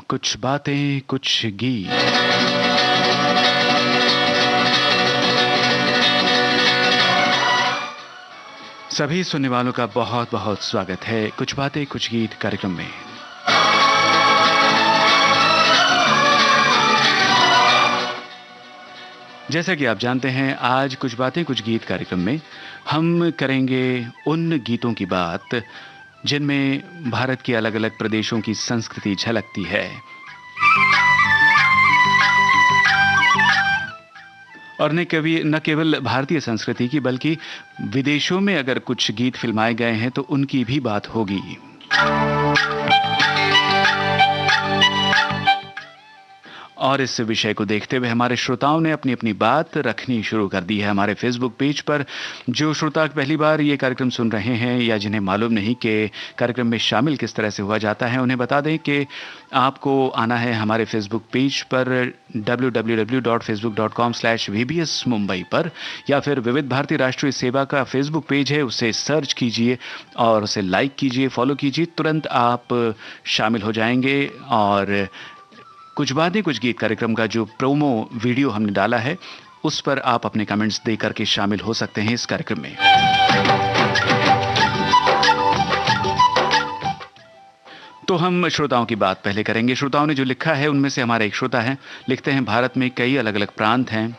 कुछ बातें कुछ गीत। सभी सुनने वालों का बहुत बहुत स्वागत है कुछ बातें कुछ गीत कार्यक्रम में। जैसा कि आप जानते हैं, आज कुछ बातें कुछ गीत कार्यक्रम में हम करेंगे उन गीतों की बात जिनमें भारत के अलग अलग प्रदेशों की संस्कृति झलकती है। और न केवल भारतीय संस्कृति की, बल्कि विदेशों में अगर कुछ गीत फिल्माए गए हैं तो उनकी भी बात होगी। और इस विषय को देखते हुए हमारे श्रोताओं ने अपनी अपनी बात रखनी शुरू कर दी है हमारे फेसबुक पेज पर। जो श्रोता पहली बार ये कार्यक्रम सुन रहे हैं या जिन्हें मालूम नहीं कि कार्यक्रम में शामिल किस तरह से हुआ जाता है, उन्हें बता दें कि आपको आना है हमारे फेसबुक पेज पर www.facebook.com/VBS मुंबई पर, या फिर विविध भारती राष्ट्रीय सेवा का फेसबुक पेज है, उसे सर्च कीजिए और उसे लाइक कीजिए, फॉलो कीजिए। तुरंत आप शामिल हो जाएंगे और कुछ बातें कुछ गीत कार्यक्रम का जो प्रोमो वीडियो हमने डाला है उस पर आप अपने कमेंट्स दे करके शामिल हो सकते हैं इस कार्यक्रम में। तो हम श्रोताओं की बात पहले करेंगे। श्रोताओं ने जो लिखा है उनमें से हमारा एक श्रोता है, लिखते हैं, भारत में कई अलग अलग प्रांत हैं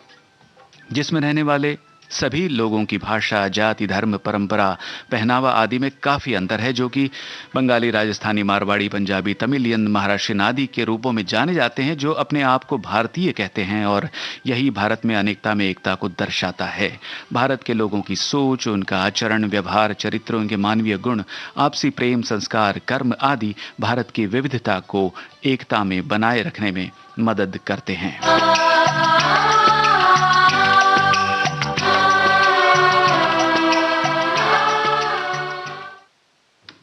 जिसमें रहने वाले सभी लोगों की भाषा, जाति, धर्म, परंपरा, पहनावा आदि में काफी अंतर है, जो कि बंगाली, राजस्थानी, मारवाड़ी, पंजाबी, तमिलियन, महाराष्ट्रियन आदि के रूपों में जाने जाते हैं, जो अपने आप को भारतीय कहते हैं। और यही भारत में अनेकता में एकता को दर्शाता है। भारत के लोगों की सोच, उनका आचरण, व्यवहार, चरित्र, उनके मानवीय गुण, आपसी प्रेम, संस्कार, कर्म आदि भारत की विविधता को एकता में बनाए रखने में मदद करते हैं।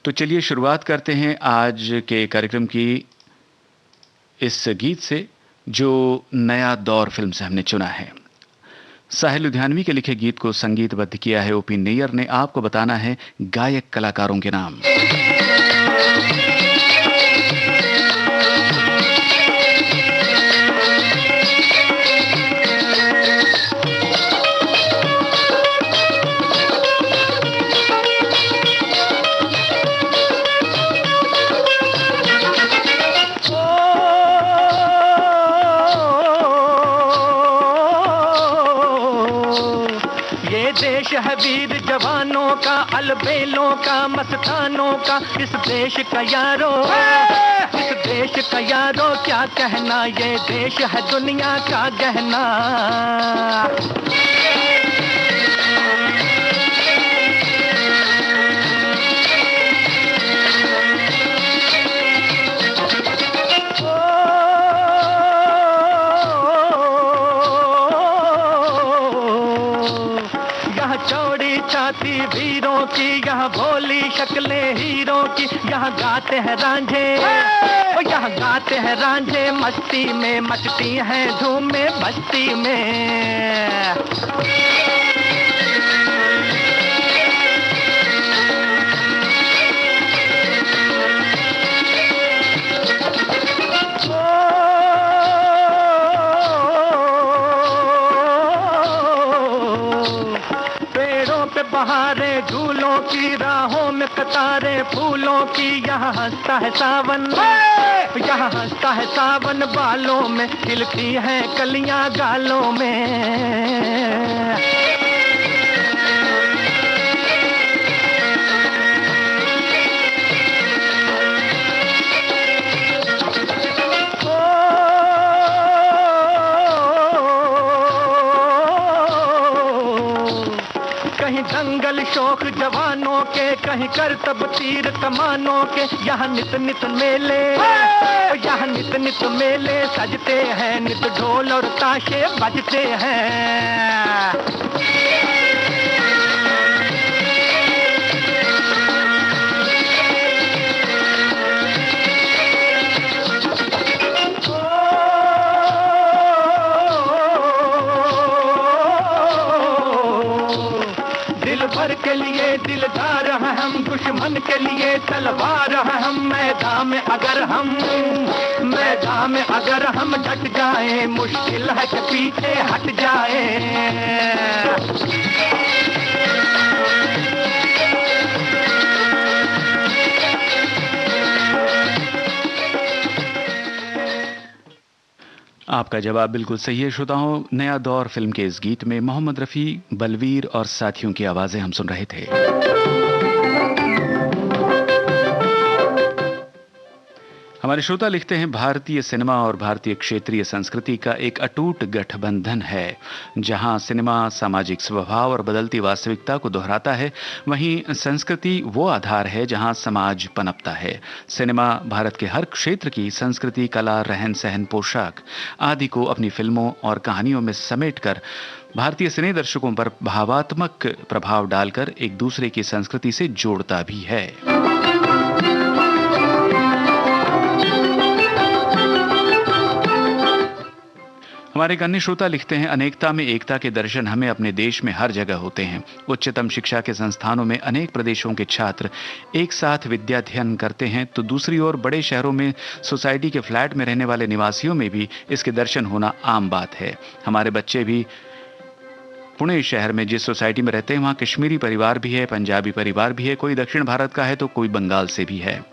तो चलिए शुरुआत करते हैं आज के कार्यक्रम की इस गीत से, जो नया दौर फिल्म से हमने चुना है। साहिल लुधियानवी के लिखे गीत को संगीतबद्ध किया है ओपी नैयर ने। आपको बताना है गायक कलाकारों के नाम। वीर जवानों का, अलबेलों का, मस्तानों का, इस देश का यारो, इस देश का यारो क्या कहना, ये देश है दुनिया का गहना। छाती वीरों की, यहाँ भोली शक्लें हीरों की, यहाँ गाते हैं रांझे, यहाँ गाते हैं रांझे, मस्ती में मचती हैं धूमें बस्ती में। बहारे झूलों की, राहों में कतारे फूलों की, यहाँ हंसता है सावन, यहाँ हंसता है सावन, बालों में खिलती हैं कलियां गालों में। दंगल शौक जवानों के, कहीं करतब तीर कमानों के, यहाँ नित नित मेले, यहाँ नित नित मेले सजते हैं, नित ढोल और ताशे बजते हैं। के लिए दिलदार हैं हम, दुश्मन के लिए तलवार हैं हम, मैदान में अगर हम राह में अगर हम डट जाए, मुश्किल है कि पीछे हट जाए। आपका जवाब बिल्कुल सही है श्रोताओं। नया दौर फिल्म के इस गीत में मोहम्मद रफी, बलवीर और साथियों की आवाजें हम सुन रहे थे। हमारे श्रोता लिखते हैं, भारतीय सिनेमा और भारतीय क्षेत्रीय संस्कृति का एक अटूट गठबंधन है। जहां सिनेमा सामाजिक स्वभाव और बदलती वास्तविकता को दोहराता है, वहीं संस्कृति वो आधार है जहां समाज पनपता है। सिनेमा भारत के हर क्षेत्र की संस्कृति, कला, रहन सहन, पोशाक आदि को अपनी फिल्मों और कहानियों में समेटकर भारतीय सिने दर्शकों पर भावात्मक प्रभाव डालकर एक दूसरे की संस्कृति से जोड़ता भी है। हमारे एक अन्य श्रोता लिखते हैं, अनेकता में एकता के दर्शन हमें अपने देश में हर जगह होते हैं। उच्चतम शिक्षा के संस्थानों में अनेक प्रदेशों के छात्र एक साथ विद्याध्ययन करते हैं, तो दूसरी ओर बड़े शहरों में सोसाइटी के फ्लैट में रहने वाले निवासियों में भी इसके दर्शन होना आम बात है। हमारे बच्चे भी पुणे शहर में जिस सोसाइटी में रहते हैं, वहाँ कश्मीरी परिवार भी है, पंजाबी परिवार भी है, कोई दक्षिण भारत का है तो कोई बंगाल से भी है।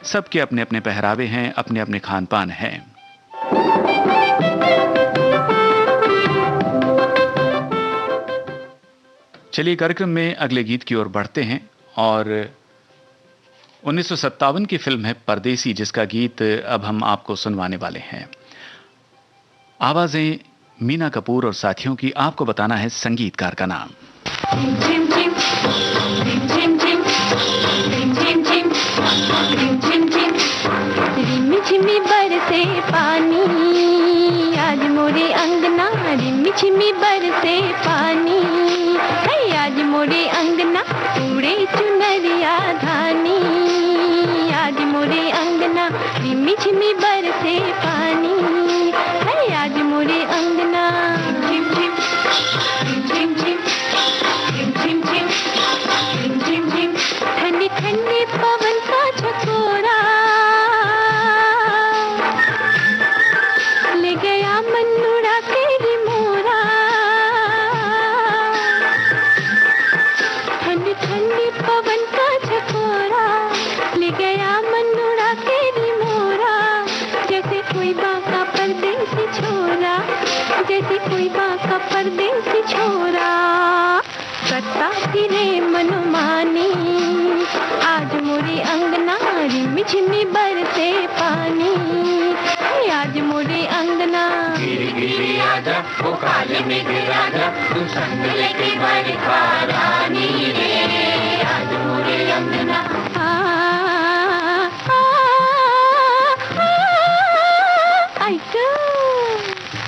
सबके अपने अपने पहरावे हैं, अपने अपने खान पान हैं। चलिए कार्यक्रम में अगले गीत की ओर बढ़ते हैं और 1957 की फिल्म है परदेसी, जिसका गीत अब हम आपको सुनवाने वाले हैं। आवाजें मीना कपूर और साथियों की। आपको बताना है संगीतकार का नाम। झिमी बरसे पानी आज मोरे अंगना, झिमी बरसे पानी आज मोरे अंगना, उड़े चुनरिया धानी आज मोरे अंगना, झिमी झिमी बरसे पानी आज मोरे अंगना। झिम झिम झिम झिम झिम झिम झिम झिम ठंडी ठंडी पवन का झकोरा ले गया मन उड़ा के मोरा। ठंडी ठंडी पवन का झकोरा ले गया मन उड़ा के मोरा। जैसे कोई बाका परदेसी छोरा, जैसे कोई बाका परदेसी छोरा, करता फिरे मनमानी आज मोरे अंगना, रिमी झिमी बरसे पानी आज मोरे अंगना। गिरी गिरी आजा ओ काले मेघ राजा, तू संग लेके बरखा रानी रे आज मोरे अंगना।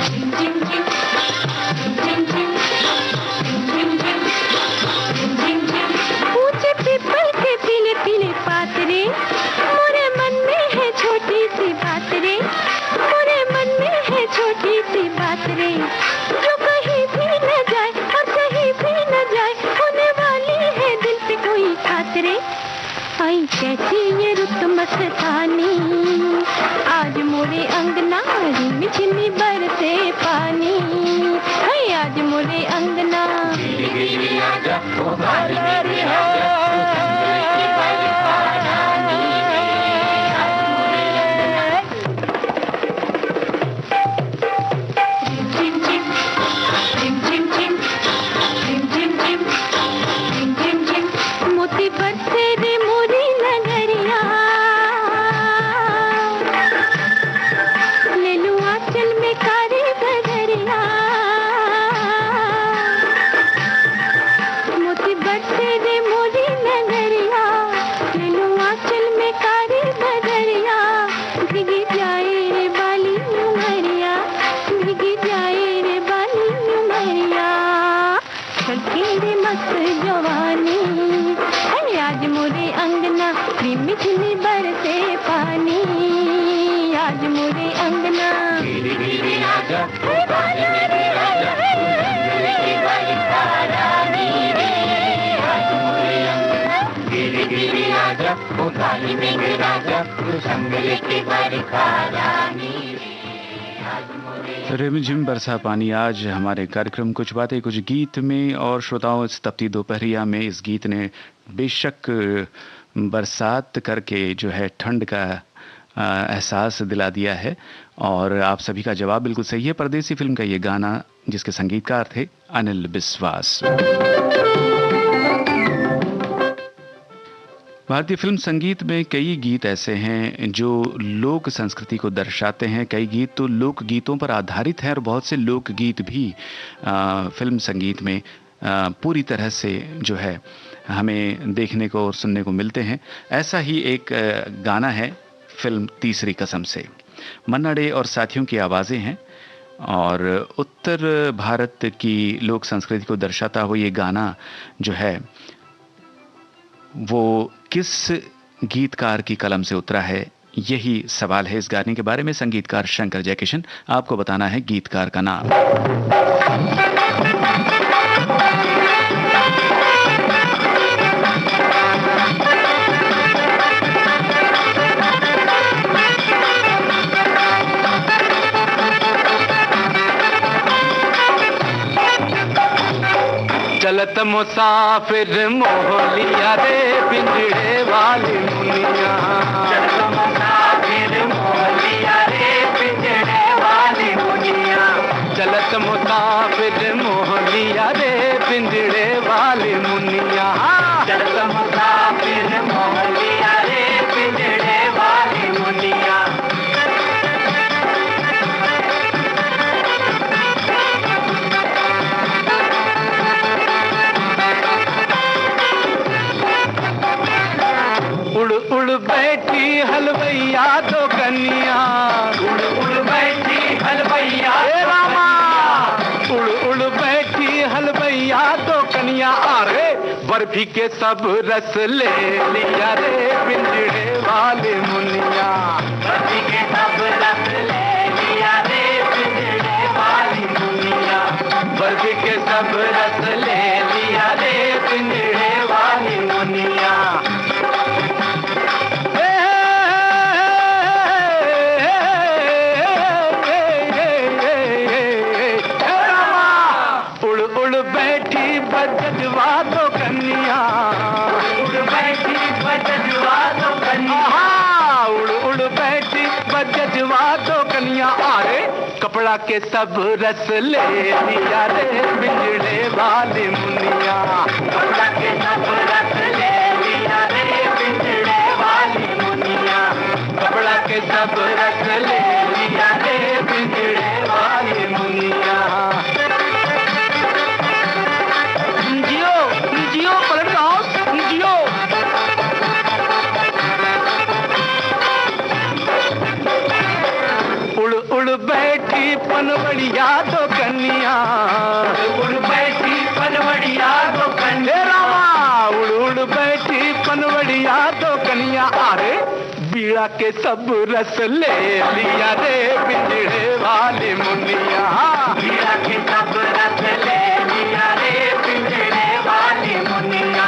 झिम झिम झिम झिम झिम झिम झिम झिम ऊंचे पीपल के पीले पीले पातरे, मोरे मन में है छोटी सी बात रे, मोरे मन में है छोटी सी बात रे, जो कहीं भी न जाए और कहीं भी न जाए, होने वाली है दिल पे कोई खातरे। आई कैसी ये रुत मस्तानी आज मोरे अंगना, झिमी झिमी बरसे पानी आज मोरे अंगना। गिरी गिरी आजा ओ काले मेघ राजा, तू संग लेके बरखा रानी रे आज मोरे अंगना। झिम झिम झिम झिम झिम झिम झिम झिम झिम झिम मोती बरसे रे मोरी नगरिया, ले लूं आंचल में कारी बदरिया। मोती बरसे रे मोरी नगरिया, ले लूं आंचल में कारी बदरिया। भीगी जाए रे बाली उमरिया, भीगी जाए रे बाली उमरिया। चलती रे मस्त जवानी आज मोरे अंगना, रिमी झिमी बरसे पानी आज मोरे अंगना। गिरी गिरी आजा ओ काले मेघ राजा, तू संग लेके बरखा रानी रे आज मोरे अंगना। गिरी गिरी आजा ओ काले मेघ राजा, तू संग लेके बरखा रानी रे। रिमझिम बरसा पानी आज हमारे कार्यक्रम कुछ बातें कुछ गीत में, और श्रोताओं इस तपती दोपहरिया में इस गीत ने बेशक बरसात करके जो है ठंड का एहसास दिला दिया है। और आप सभी का जवाब बिल्कुल सही है, परदेसी फिल्म का ये गाना जिसके संगीतकार थे अनिल बिस्वास। भारतीय फिल्म संगीत में कई गीत ऐसे हैं जो लोक संस्कृति को दर्शाते हैं, कई गीत तो लोक गीतों पर आधारित हैं और बहुत से लोक गीत भी फिल्म संगीत में पूरी तरह से जो है हमें देखने को और सुनने को मिलते हैं। ऐसा ही एक गाना है फिल्म तीसरी कसम से। मन्ना डे और साथियों की आवाज़ें हैं और उत्तर भारत की लोक संस्कृति को दर्शाता हुआ ये गाना जो है वो किस गीतकार की कलम से उतरा है, यही सवाल है इस गाने के बारे में। संगीतकार शंकर जयकिशन, आपको बताना है गीतकार का नाम। चलत मुसाफिर मोहलिया रे पिंजड़े वाली मुनिया, चलत मुसाफिर मोहलिया रे पिंजड़े वाली मुनिया, चलत मुसाफिर मोहलिया रे पिंजड़े वाली मुनिया, चलत मुसाफिर मोहलिया रे पिंजड़े वाली मुनिया। उड़ उड़ बैठी हलवैया दो कन्या, उड़ उड़ बैठी हलवैया रामा, उड़ उड़ बैठी हलवैया दो कन्या। अरे बर्फी के सब रस ले लिया रे पिंजड़े वाले मुनिया, बर्फी के सब रस ले लिया रे पिंजड़े वाली मुनिया, बर्फी के सब रस ले लिया रे पिंजड़े वाली मुनिया। बजवा दो कन्या, उड़ बैठी बजवा दो कन्या, उड़ उड़ बैठी बजवा दो कन्या। अरे कपड़ा के सब रस ले लिया रे पिंजड़े वाली मुनिया, कपड़ा के सब रस ले लिया रे पिंजड़े वाली मुनिया, कपड़ा के सब रस ले लिया रे पिंजड़े वाली मुनिया। जियो पलट हाउस जियो। उड़ उड़ बैठी पनवड़िया दो कन्या, उड़ बैठी पनवड़िया दो कन्या रामा, उड़ उड़ बैठी पनवड़िया दो कन्या। अरे बीड़ा के सब रस ले लिया रे पिंजड़े वाली मुनिया, बीड़ा के सब रस ले लिया रे पिंजड़े वाली मुनिया,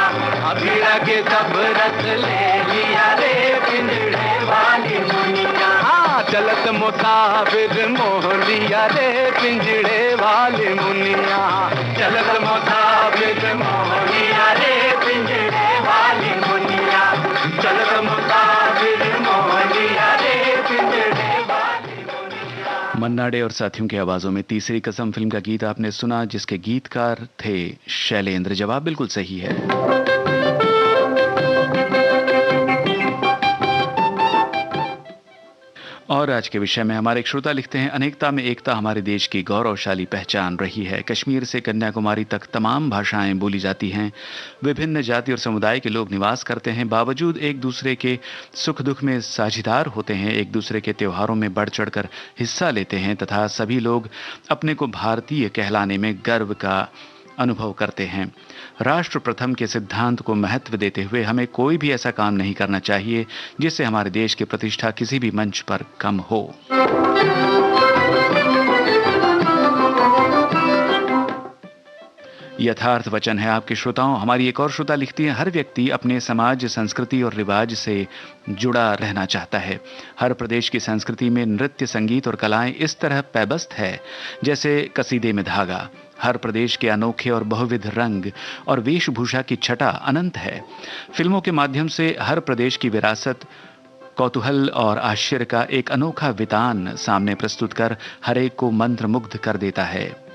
बीड़ा के सब रस ले लिया रे पिंजड़े वाली मुनिया। चलत मुसाफिर मोहलिया रे पिंजड़े वाली मुनिया, चलत मुसाफिर मोहलिया रे पिंजड़े वाली मुनिया, चलत मुसाफिर मोहलिया रे पिंजड़े वाली मुनिया। मन्ना डे और साथियों की आवाजों में तीसरी कसम फिल्म का गीत आपने सुना, जिसके गीतकार थे शैलेंद्र। जवाब बिल्कुल सही है। और आज के विषय में हमारे एक श्रोता लिखते हैं, अनेकता में एकता हमारे देश की गौरवशाली पहचान रही है। कश्मीर से कन्याकुमारी तक तमाम भाषाएं बोली जाती हैं, विभिन्न जाति और समुदाय के लोग निवास करते हैं, बावजूद एक दूसरे के सुख दुख में साझीदार होते हैं, एक दूसरे के त्योहारों में बढ़ चढ़कर हिस्सा लेते हैं तथा सभी लोग अपने को भारतीय कहलाने में गर्व का अनुभव करते हैं। राष्ट्र प्रथम के सिद्धांत को महत्व देते हुए हमें कोई भी ऐसा काम नहीं करना चाहिए जिससे हमारे देश की प्रतिष्ठा किसी भी मंच पर कम हो। यथार्थ वचन है आपके श्रोताओं। हमारी एक और श्रोता लिखती है, हर व्यक्ति अपने समाज, संस्कृति और रिवाज से जुड़ा रहना चाहता है। हर प्रदेश की संस्कृति में नृत्य, संगीत और कलाएं इस तरह पैबस्त है जैसे कसीदे में धागा। हर प्रदेश के अनोखे और बहुविध रंग और वेशभूषा की छटा अनंत है। फिल्मों के माध्यम से हर प्रदेश की विरासत, कौतूहल और आश्चर्य का एक अनोखा वितान सामने प्रस्तुत कर हर एक को मंत्रमुग्ध कर देता है।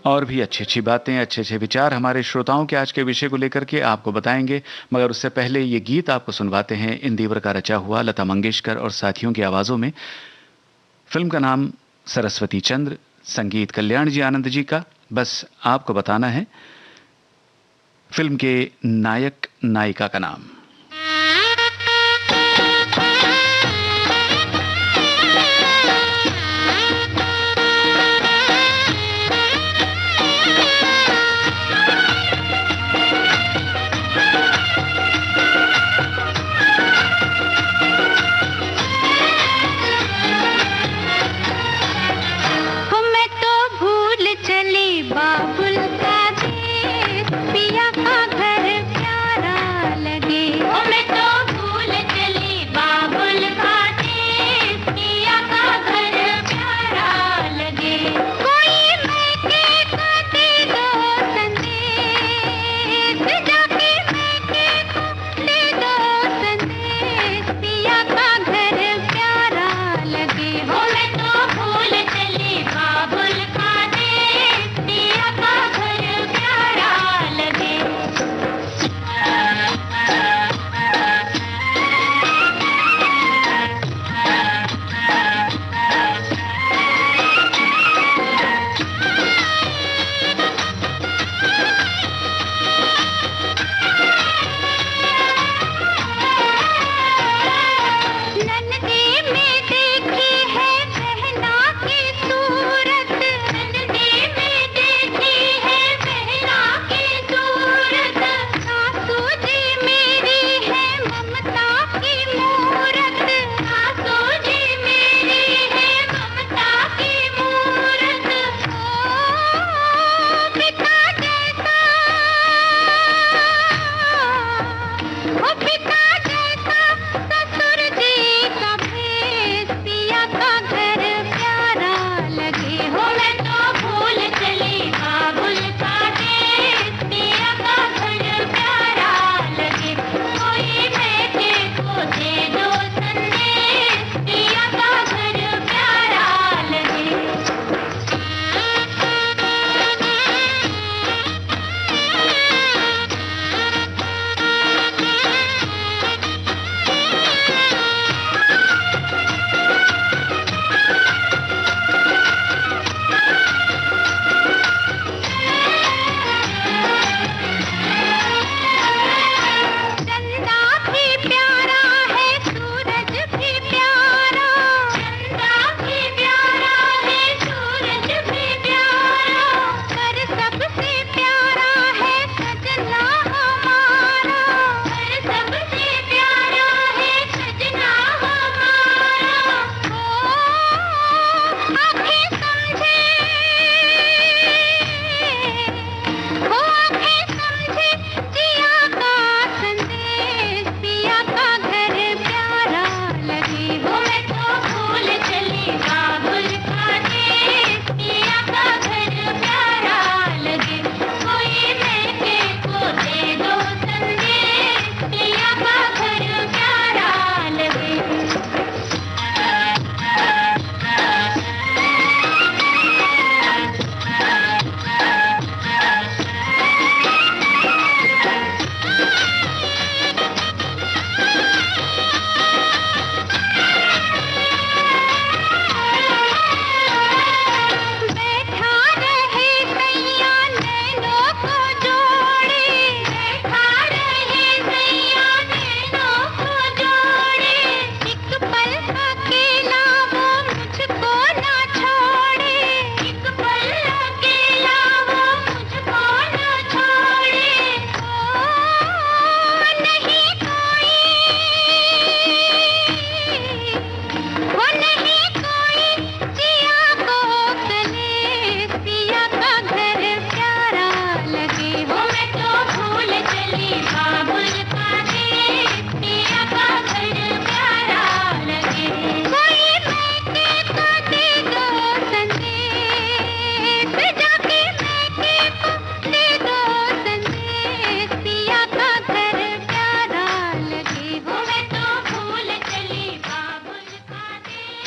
और भी अच्छी अच्छी बातें, अच्छे अच्छे विचार हमारे श्रोताओं के आज के विषय को लेकर के आपको बताएंगे, मगर उससे पहले ये गीत आपको सुनवाते हैं इंदिवर का रचा हुआ, लता मंगेशकर और साथियों की आवाजों में। फिल्म का नाम सरस्वती चंद्र, संगीत कल्याण जी आनंद जी का। बस आपको बताना है फिल्म के नायक नायिका का नाम। बाबुल का देश, पिया का घर प्यारा लगे।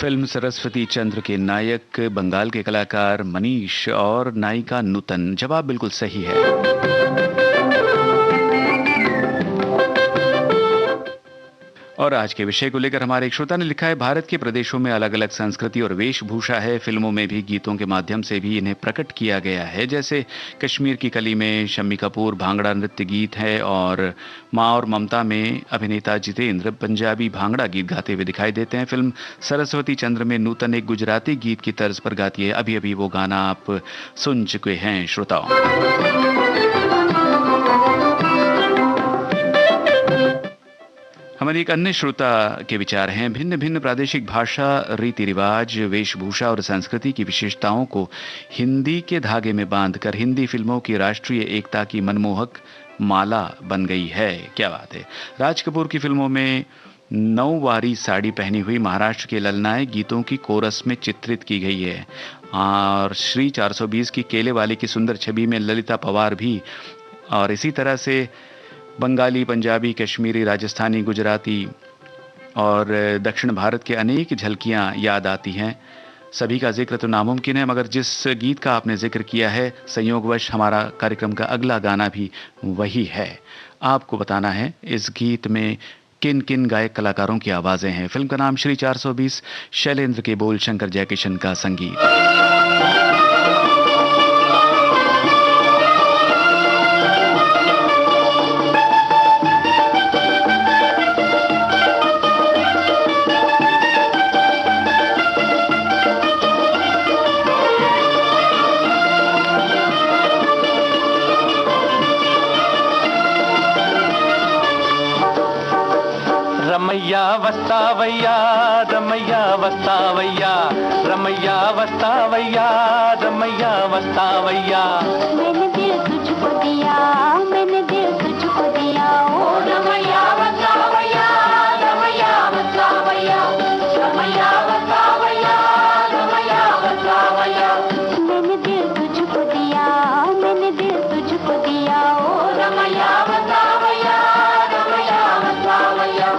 फिल्म सरस्वती चंद्र के नायक बंगाल के कलाकार मनीष और नायिका नूतन। जवाब बिल्कुल सही है। और आज के विषय को लेकर हमारे एक श्रोता ने लिखा है, भारत के प्रदेशों में अलग अलग संस्कृति और वेशभूषा है। फिल्मों में भी गीतों के माध्यम से भी इन्हें प्रकट किया गया है। जैसे कश्मीर की कली में शम्मी कपूर भांगड़ा नृत्य गीत है और माँ और ममता में अभिनेता जितेंद्र पंजाबी भांगड़ा गीत गाते हुए दिखाई देते हैं। फिल्म सरस्वती चंद्र में नूतन एक गुजराती गीत की तर्ज पर गाती है। अभी अभी वो गाना आप सुन चुके हैं श्रोताओं। हमारे एक अन्य श्रोता के विचार हैं, भिन्न भिन्न प्रादेशिक भाषा, रीति रिवाज, वेशभूषा और संस्कृति की विशेषताओं को हिंदी के धागे में बांधकर हिंदी फिल्मों की राष्ट्रीय एकता की मनमोहक माला बन गई है। क्या बात है। राज कपूर की फिल्मों में नौवारी साड़ी पहनी हुई महाराष्ट्र के ललनाए गीतों की कोरस में चित्रित की गई है। और श्री 420 की केले वाली की सुंदर छवि में ललिता पवार भी, और इसी तरह से बंगाली, पंजाबी, कश्मीरी, राजस्थानी, गुजराती और दक्षिण भारत के अनेक झलकियां याद आती हैं। सभी का जिक्र तो नामुमकिन है, मगर जिस गीत का आपने जिक्र किया है, संयोगवश हमारा कार्यक्रम का अगला गाना भी वही है। आपको बताना है इस गीत में किन किन गायक कलाकारों की आवाजें हैं। फिल्म का नाम श्री 420, शैलेंद्र के बोल, शंकर जयकिशन का संगीत। रमैया वस्तावैया, रमैया वस्तावैया, रमैया वस्तावैया, रमैया वस्तावैया। मैंने दिल तुझको दिया, मैंने दिल तुझको दिया, ओ रमैया वस्तावैया, रमैया वस्तावैया, रमैया वस्तावैया, रमैया वस्तावैया। मैंने दिल तुझको दिया, मैंने दिल तुझको दिया, ओ रमैया वस्तावैया, रमैया वस्तावैया।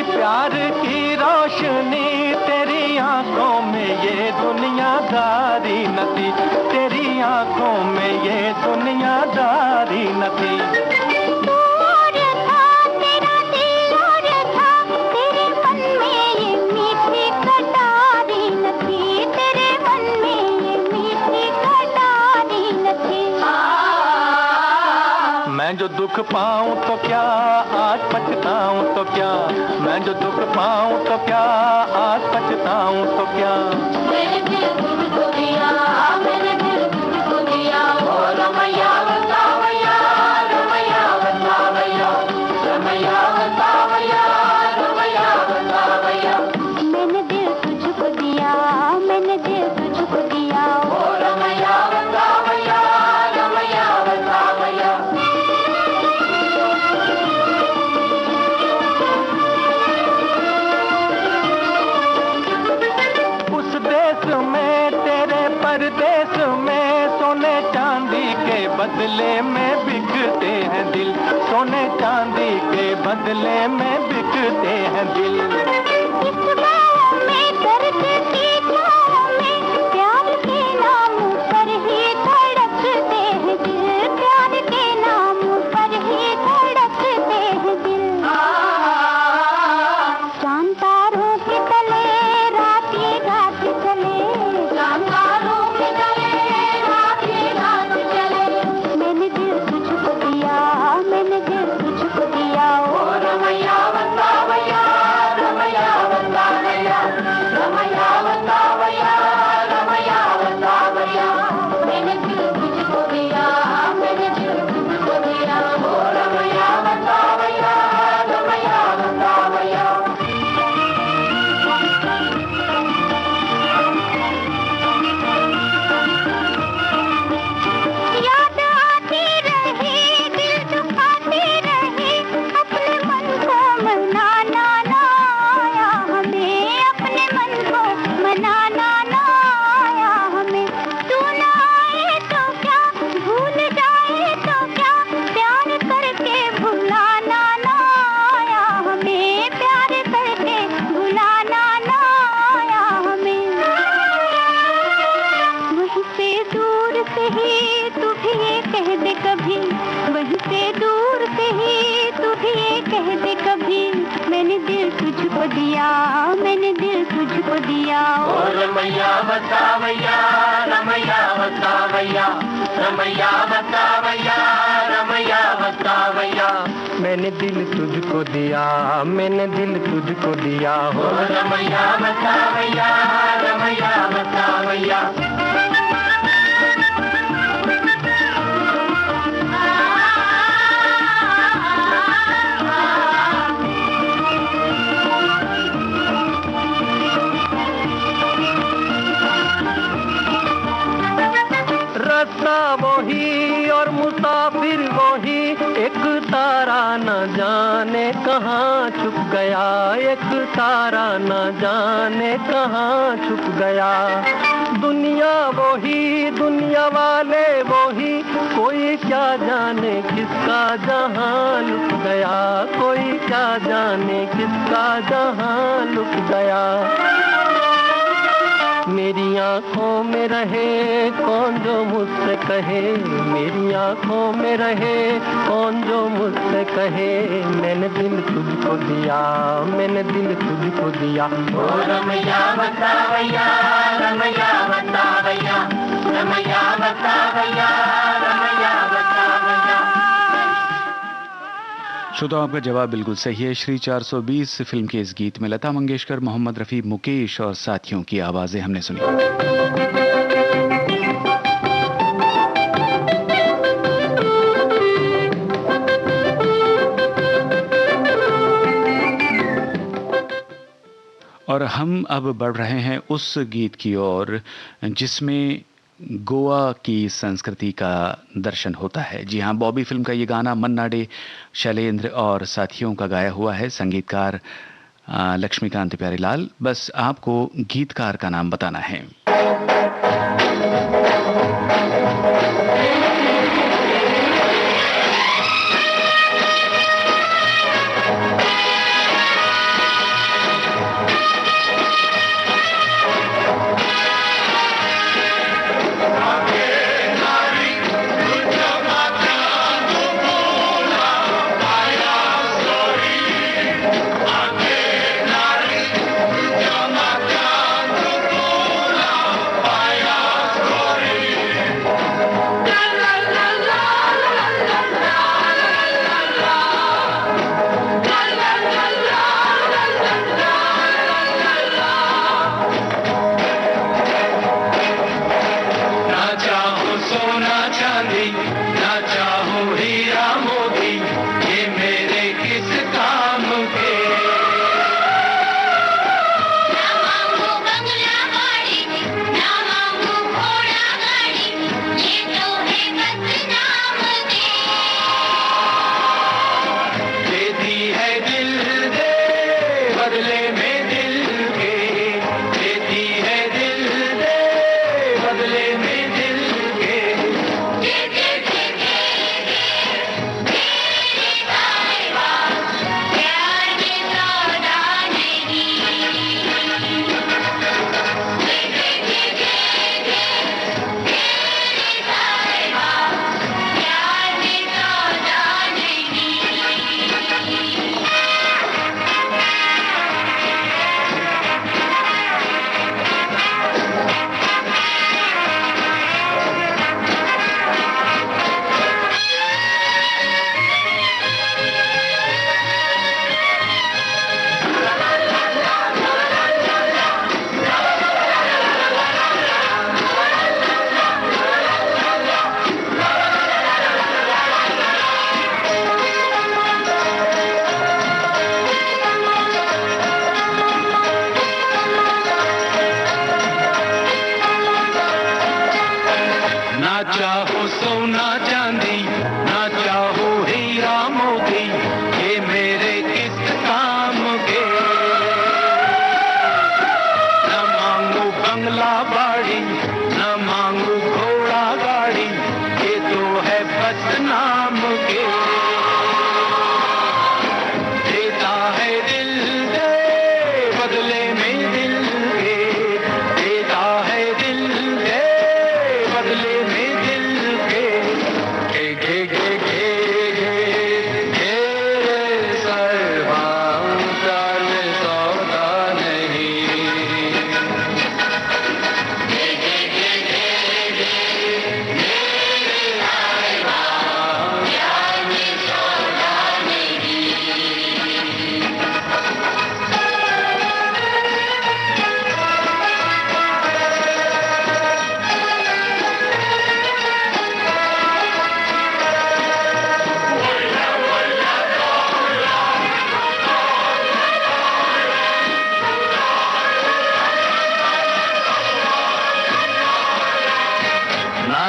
प्यार की रोशनी, तेरी आंखों में ये दुनियादारी न थी, तेरी आंखों में ये दुनियादारी न थी। मैं जो दुख पाऊं तो क्या, आज पछताऊं तो क्या, मैं जो दुख पाऊं तो क्या, आज पछताऊं तो क्या। मैंने दिल तुझको दिया, मैंने दिल तुझको दिया, ओ रमैया वस्तावैया, रमैया वस्तावैया, रमैया वस्तावैया, रमैया वस्तावैया। मैंने दिल तुझको दिया, मैंने दिल तुझको दिया, ओ रमैया वस्तावैया, रमैया वस्तावैया। परदेश में सोने चांदी के बदले में बिकते हैं दिल, सोने चांदी के बदले में बिकते हैं दिल। इस गाँव में दर्द की छाँव में प्यार के नाम पर ही धड़कते हैं दिल, प्यार के नाम पर ही धड़कते हैं दिल। चांद तारों के तले रात ये गात चले, चांद तारों के तले रात ये गात चले। मैंने दिल तुझको दिया, मैंने दिल तुझको दिया, ओ रमैया वस्तावैया, रमैया वस्तावैया, रमैया वस्तावैया। से ही तू भी ये कह दे कभी, वहीं से दूर से ही तू भी ये कह दे कभी, मैंने दिल तुझको दिया, मैंने दिल तुझको दिया। ओ रमैया बतावैया, रमैया बतावैया, रमैया बतावैया, रमैया बतावैया, मैंने दिल तुझको दिया, मैंने दिल तुझको दिया। ओ रमैया बतावैया, रमैया बतावैया। रास्ता वही और मुसाफिर वही, एक तारा न जाने कहाँ छुप गया, एक तारा न जाने कहाँ छुप गया। दुनिया वही, दुनिया वाले वही, कोई क्या जाने किसका जहां लुट गया, कोई क्या जाने किसका जहां लुट गया। मेरी आँखों में रहे कौन जो मुझसे कहे, मेरी आँखों में रहे कौन जो मुझसे कहे, मैंने दिल तुझको दिया, मैंने दिल तुझको दिया। ओ रमैया बतावैया, रमैया बतावैया, रमैया बतावैया, रमैया बतावैया। श्रोताओं, आपका जवाब बिल्कुल सही है। श्री 420 फिल्म के इस गीत में लता मंगेशकर, मोहम्मद रफ़ी, मुकेश और साथियों की आवाजें हमने सुनी। और हम अब बढ़ रहे हैं उस गीत की ओर जिसमें गोवा की संस्कृति का दर्शन होता है। जी हाँ, बॉबी फिल्म का ये गाना मन्ना डे, शैलेंद्र और साथियों का गाया हुआ है। संगीतकार लक्ष्मीकांत प्यारेलाल। बस आपको गीतकार का नाम बताना है।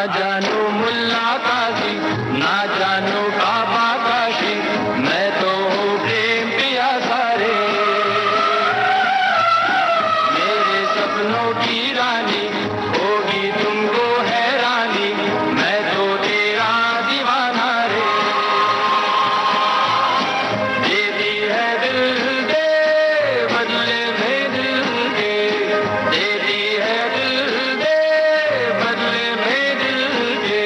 जानू मुल्ला काजी, ना जानू बाबा काशी, मैं तो हूँ प्रेम पिया सारे। मेरे सपनों की रानी होगी तुमको हैरानी, मैं तो तेरा दीवाना रे। देती है दिल दे बदले में दिल दे, देती है दिल दे बदले में दिल दे।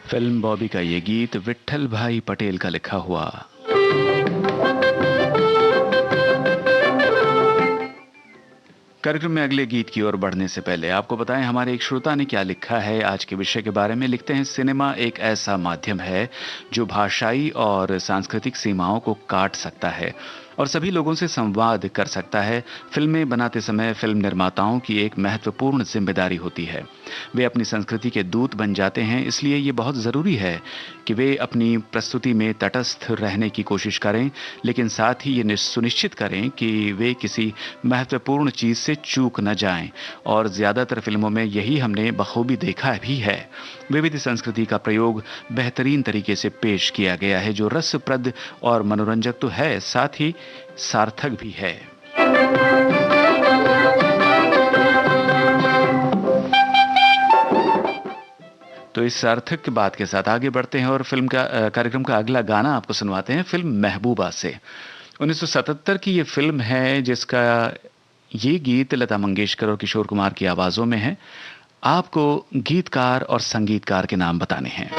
फिल्म बॉबी का ये गीत विट्ठल भाई पटेल का लिखा हुआ। कार्यक्रम में अगले गीत की ओर बढ़ने से पहले आपको बताएं हमारे एक श्रोता ने क्या लिखा है आज के विषय के बारे में। लिखते हैं, सिनेमा एक ऐसा माध्यम है जो भाषाई और सांस्कृतिक सीमाओं को काट सकता है और सभी लोगों से संवाद कर सकता है। फिल्में बनाते समय फिल्म निर्माताओं की एक महत्वपूर्ण जिम्मेदारी होती है। वे अपनी संस्कृति के दूत बन जाते हैं, इसलिए ये बहुत ज़रूरी है कि वे अपनी प्रस्तुति में तटस्थ रहने की कोशिश करें, लेकिन साथ ही ये सुनिश्चित करें कि वे किसी महत्वपूर्ण चीज़ से चूक न जाएं। और ज़्यादातर फिल्मों में यही हमने बखूबी देखा भी है। विविध संस्कृति का प्रयोग बेहतरीन तरीके से पेश किया गया है, जो रसप्रद और मनोरंजक तो है, साथ ही सार्थक भी है। तो इस सार्थक बात के साथ आगे बढ़ते हैं और फिल्म का कार्यक्रम का अगला गाना आपको सुनवाते हैं फिल्म महबूबा से। 1977 की ये फिल्म है जिसका ये गीत लता मंगेशकर और किशोर कुमार की आवाजों में है। आपको गीतकार और संगीतकार के नाम बताने हैं।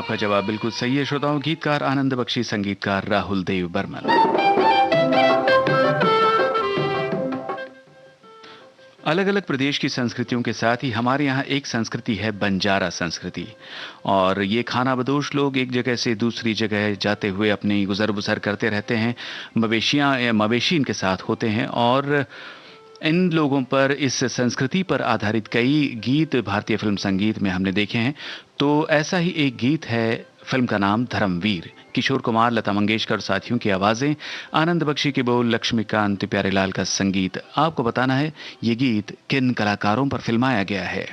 आपका जवाब बिल्कुल सही है श्रोताओं। गीतकार आनंद बख्शी, संगीतकार राहुल देव बर्मन। अलग अलग प्रदेश की संस्कृतियों के साथ ही हमारे यहाँ एक संस्कृति है बंजारा संस्कृति, और ये खानाबदोश लोग एक जगह से दूसरी जगह जाते हुए अपनी गुजर बसर करते रहते हैं। मवेशी इनके साथ होते हैं, और इन लोगों पर, इस संस्कृति पर आधारित कई गीत भारतीय फिल्म संगीत में हमने देखे हैं। तो ऐसा ही एक गीत है, फिल्म का नाम धर्मवीर। किशोर कुमार, लता मंगेशकर साथियों की आवाजें, आनंद बख्शी के बोल, लक्ष्मीकांत प्यारेलाल का संगीत। आपको बताना है ये गीत किन कलाकारों पर फिल्माया गया है।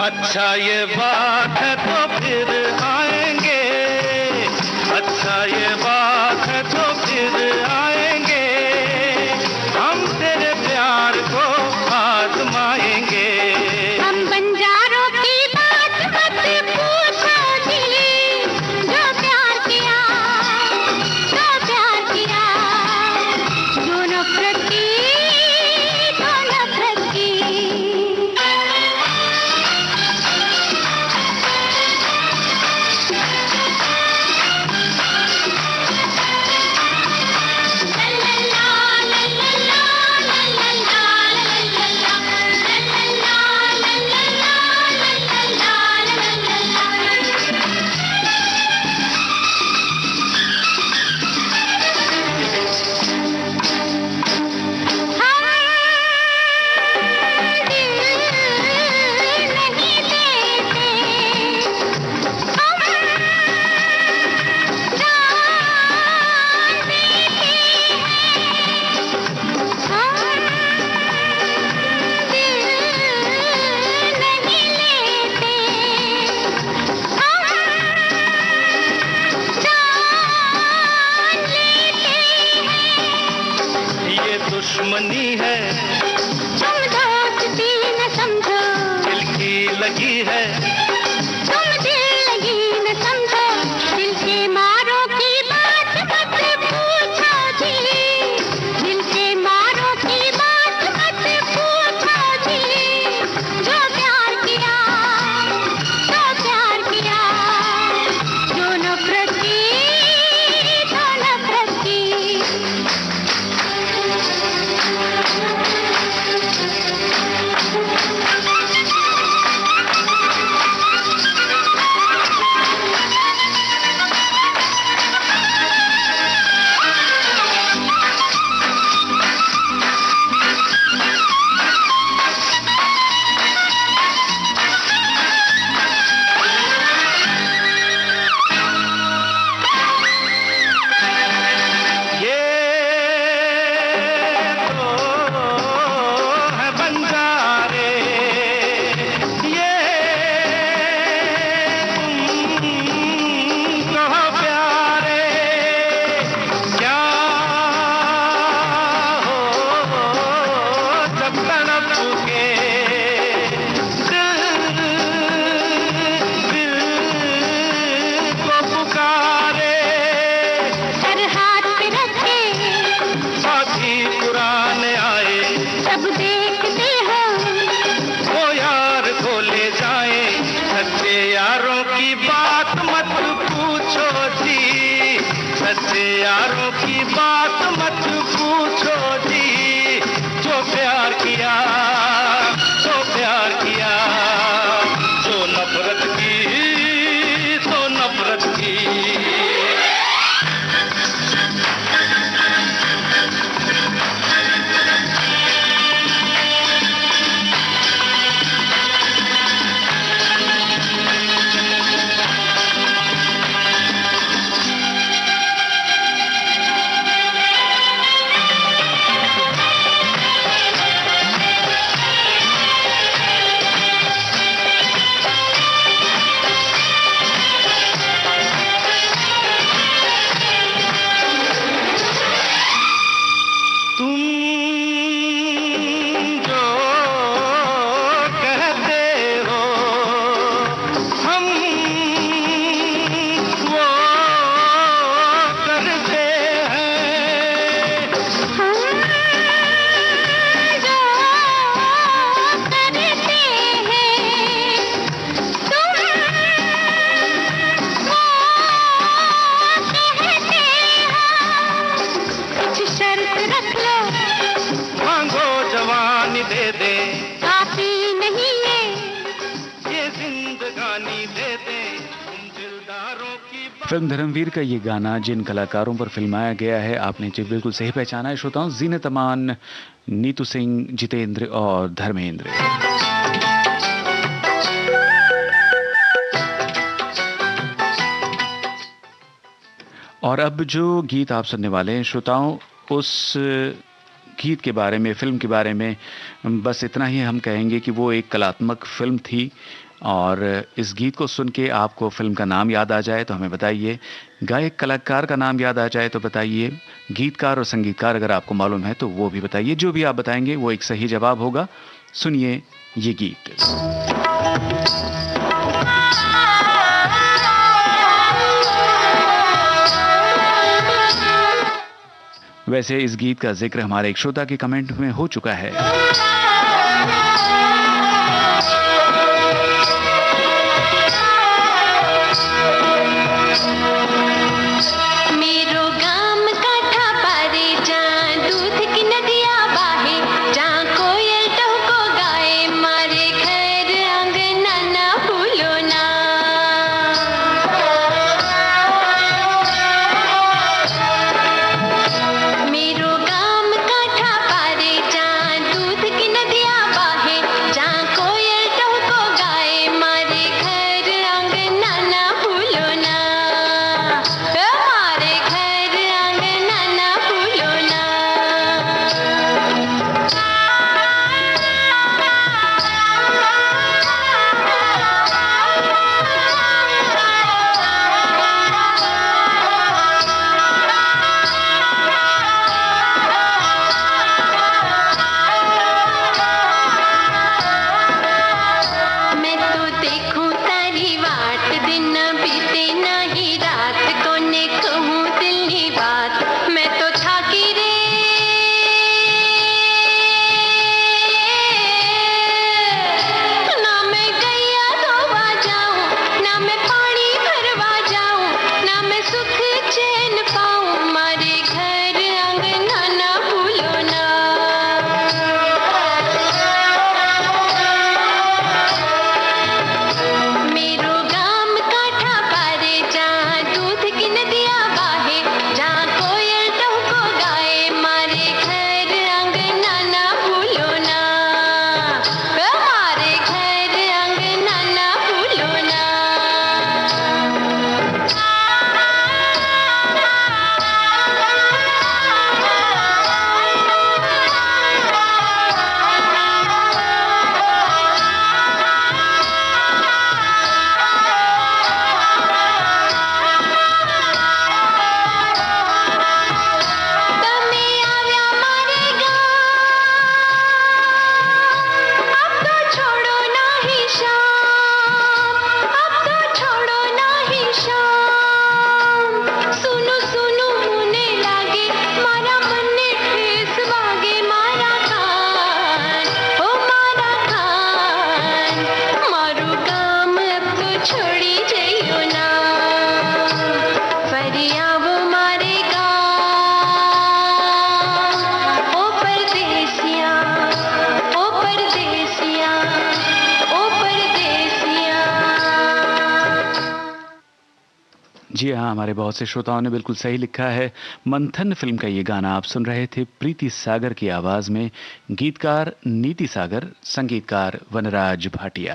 अच्छा ये बात है तो फिर आएंगे, अच्छा ये बात है तो फिर आएंगे, हम तेरे प्यार को आजमाएंगे। हम बंजारों की बात मत पूछो जी, जो प्यार किया, जो नफरत की, तो नफरत की। दुश्मनी है, तुम दोस्ती न समझो, दिल की लगी है, तुम दिल लगी न समझो, दिल के मारों की बात मत पूछो जी, दिल के मारों की बात मत पूछो जी, जो प्यार किया, जो नफरत की, तो नफरत की। ऐसे यारों की बात मत पूछो जी, जो प्यार किया, जो प्यार किया, जो नफरत की, तो नफरत की। तुम जो कहते हो हम वो करते हैं। हम जो करते हैं तुम वो कहते हो। कुछ शर्त रख लो, मांगो जवानी दे दे, काफी नहीं है। ये जिंदगानी दे दे, तुम दिलदारों की फिल्म धर्मवीर का ये गाना जिन कलाकारों पर फिल्माया गया है, आपने जी बिल्कुल सही पहचाना है श्रोताओं, जीनत अमान, नीतू सिंह, जितेंद्र और धर्मेंद्र। और अब जो गीत आप सुनने वाले हैं श्रोताओं, उस गीत के बारे में, फिल्म के बारे में बस इतना ही हम कहेंगे कि वो एक कलात्मक फिल्म थी। और इस गीत को सुन के आपको फिल्म का नाम याद आ जाए तो हमें बताइए, गायक कलाकार का नाम याद आ जाए तो बताइए, गीतकार और संगीतकार अगर आपको मालूम है तो वो भी बताइए। जो भी आप बताएंगे वो एक सही जवाब होगा। सुनिए ये गीत। वैसे इस गीत का जिक्र हमारे एक श्रोता के कमेंट में हो चुका है। मेरो गाम काठा पारे जहाँ दूध की नदियाँ बाहे, जहाँ कोयल टहको गाए, मारे घर आंगना ना भूलो ना। मेरो गाम काठा पारे जहाँ दूध की नदियाँ बाहे, जहाँ कोयल टहको गाए, मारे घर आंगना ना भूलो ना। हमारे घर आंगना ना भूलो ना। मैं तो देखूं तारी वाट, दिन बीते नहीं रात, कोने कहूं दिल की बात, मैं तो थाकी रे। ना मैं गैया धोवा जाऊं, ना मैं पानी भरवा जाऊं, ना मैं सुख चैन पाऊं, मारे घर आंगना ना भूलो ना। मेरो गाम काठा पारे जहाँ दूध की नदियाँ बाहे, जहाँ कोयल टहको गाए, मारे घर आंगना ना भूलो ना। हमारे घर आंगना ना भूलो ना। તમે આવ્યા મારે ગામ, अब तो छोड़ो नहीं शाम, अब तो छोड़ो नहीं शाम। सुनो सुनो मुने लागे, मारा मन ने ठेस वागे, मारा कान ओ मारा कान, मारू गाम अब तो छोड़ी जइयो ना। फरी आवो मारे गाम, ओ परदेसिया, ओ परदेसिया, ओ परदेसिया। जी हाँ, हमारे बहुत से श्रोताओं ने बिल्कुल सही लिखा है। मंथन फिल्म का ये गाना आप सुन रहे थे प्रीति सागर की आवाज में, गीतकार नीति सागर, संगीतकार वनराज भाटिया।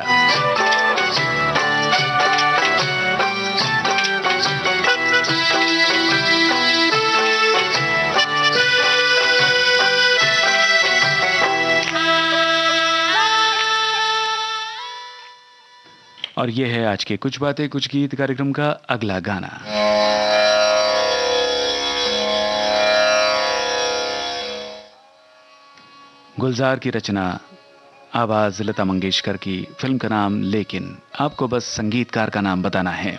और ये है आज के कुछ बातें कुछ गीत कार्यक्रम का अगला गाना। गुलजार की रचना, आवाज लता मंगेशकर की। फिल्म का नाम लेकिन। आपको बस संगीतकार का नाम बताना है।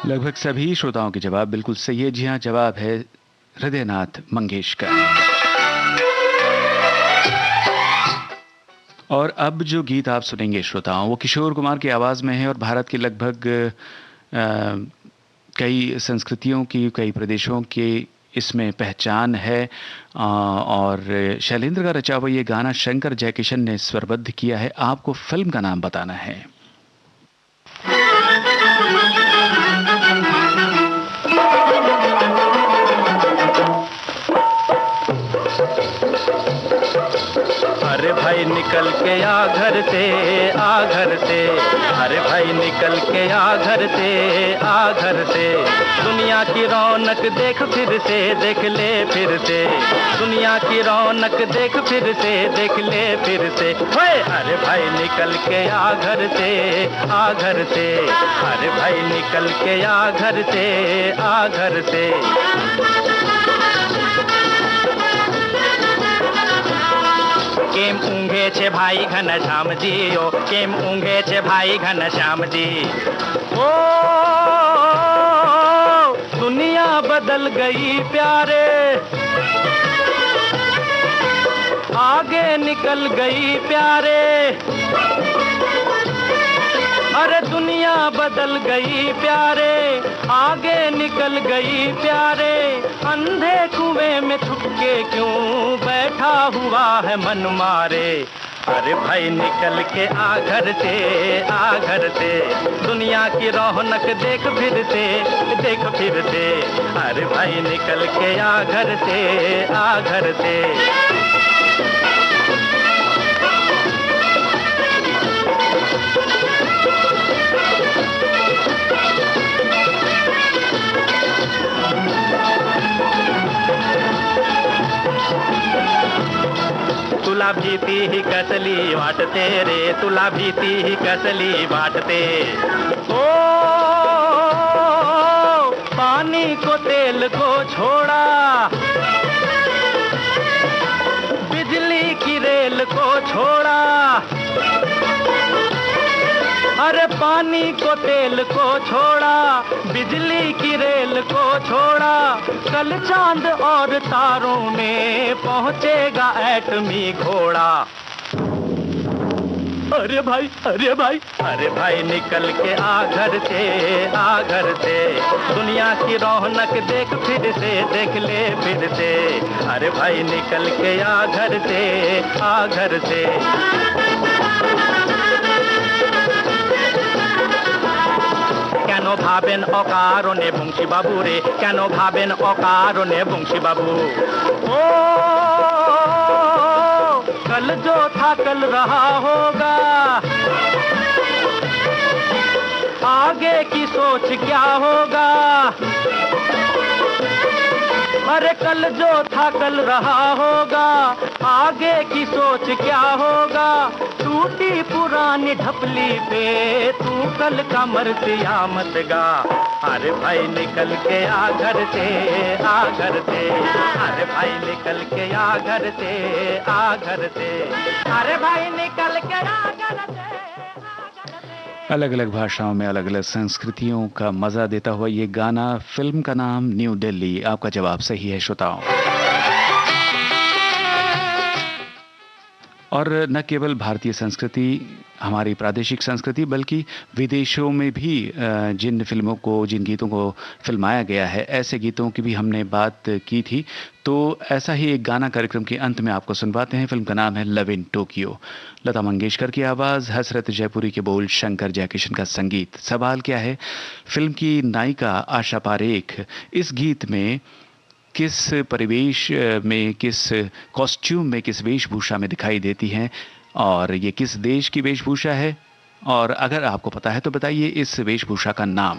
लगभग सभी श्रोताओं के जवाब बिल्कुल सही है। जी हाँ, जवाब है हृदयनाथ मंगेशकर। और अब जो गीत आप सुनेंगे श्रोताओं, वो किशोर कुमार की आवाज़ में है और भारत के लगभग कई संस्कृतियों की, कई प्रदेशों की इसमें पहचान है। और शैलेंद्र का रचा हुआ ये गाना शंकर जयकिशन ने स्वरबद्ध किया है। आपको फिल्म का नाम बताना है। अरे भाई निकल के आ घर से, आ घर से। अरे भाई निकल के आ घर से, आ घर से। दुनिया की रौनक देख फिर से, देख ले फिर से। दुनिया की रौनक देख फिर से, देख ले फिर से। ओए अरे भाई निकल के आ घर से, आ घर से। अरे भाई निकल के आ घर से, आ घर से। केम ऊँघे छे भाई घनश्यामजी, ओ केम ऊँघे छे भाई घनश्यामजी। ओ दुनिया बदल गई प्यारे, आगे निकल गई प्यारे। अरे दुनिया बदल गई प्यारे, आगे निकल गई प्यारे। अंधे कुएं क्यों बैठा हुआ है मन मारे। अरे भाई निकल के आ घर से, दुनिया की रौनक देख फिर से। अरे भाई निकल के आ घर से। तुला भीती ही कसली वाटते रे, तुला भीती ही कसली वाटते। ओ पानी को तेल को छोड़ा, बिजली की रेल को छोड़ा। अरे पानी को तेल को छोड़ा, बिजली की रेल को छोड़ा। कल चांद और तारों में पहुंचेगा एटमी घोड़ा। अरे भाई निकल के आ घर से, दुनिया की रौनक देख फिर से, देख ले फिर से। अरे भाई निकल के आ घर से। কেন ভাবেন অকারণে বংশী বাবু রে, কেন ভাবেন অকারণে বংশী বাবু। ও कल जो था कल रहा होगा, आगे की सोच क्या होगा। अरे कल जो था कल रहा होगा, आगे की सोच क्या होगा। टूटी पुरानी ढपली पे तू कल का मरतिया मत गा। अरे भाई निकल के आ घर से। अरे भाई निकल के आ घर से। अरे भाई निकल के आ घर से। अलग अलग भाषाओं में अलग अलग संस्कृतियों का मजा देता हुआ ये गाना, फिल्म का नाम न्यू दिल्ली। आपका जवाब सही है श्रोताओं। और न केवल भारतीय संस्कृति, हमारी प्रादेशिक संस्कृति, बल्कि विदेशों में भी जिन फिल्मों को, जिन गीतों को फिल्माया गया है, ऐसे गीतों की भी हमने बात की थी। तो ऐसा ही एक गाना कार्यक्रम के अंत में आपको सुनवाते हैं। फिल्म का नाम है love in Tokyo. Lata Mangeshkar की आवाज़, हसरत जयपुरी के बोल, शंकर जयकिशन का संगीत। सवाल क्या है, फिल्म की नायिका आशा पारेख इस गीत में किस परिवेश में, किस कॉस्ट्यूम में, किस वेशभूषा में दिखाई देती हैं, और ये किस देश की वेशभूषा है? और अगर आपको पता है तो बताइए इस वेशभूषा का नाम।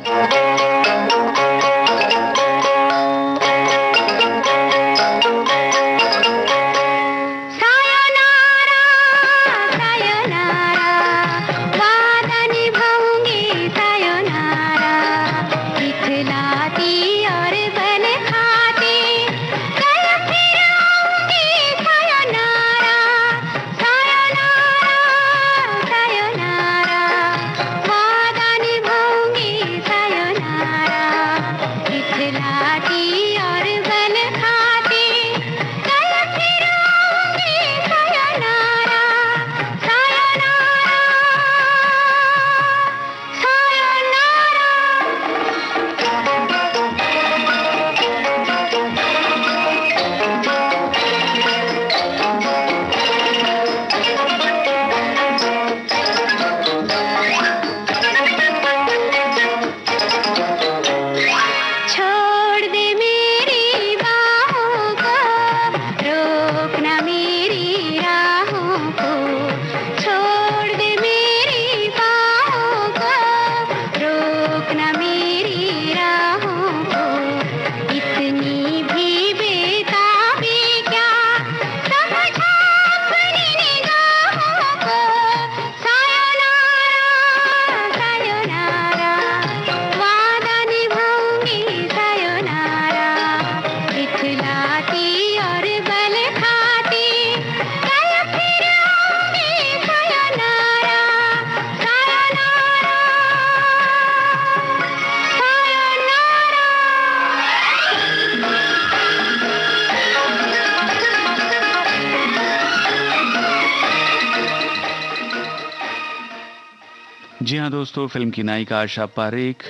जी हाँ दोस्तों, फिल्म की नायिका आशा पारेख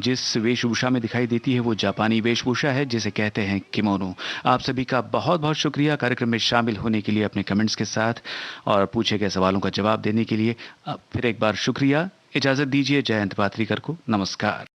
जिस वेशभूषा में दिखाई देती है वो जापानी वेशभूषा है जिसे कहते हैं किमोनो। आप सभी का बहुत बहुत शुक्रिया कार्यक्रम में शामिल होने के लिए, अपने कमेंट्स के साथ और पूछे गए सवालों का जवाब देने के लिए। फिर एक बार शुक्रिया। इजाज़त दीजिए जयंत पात्रीकर को। नमस्कार।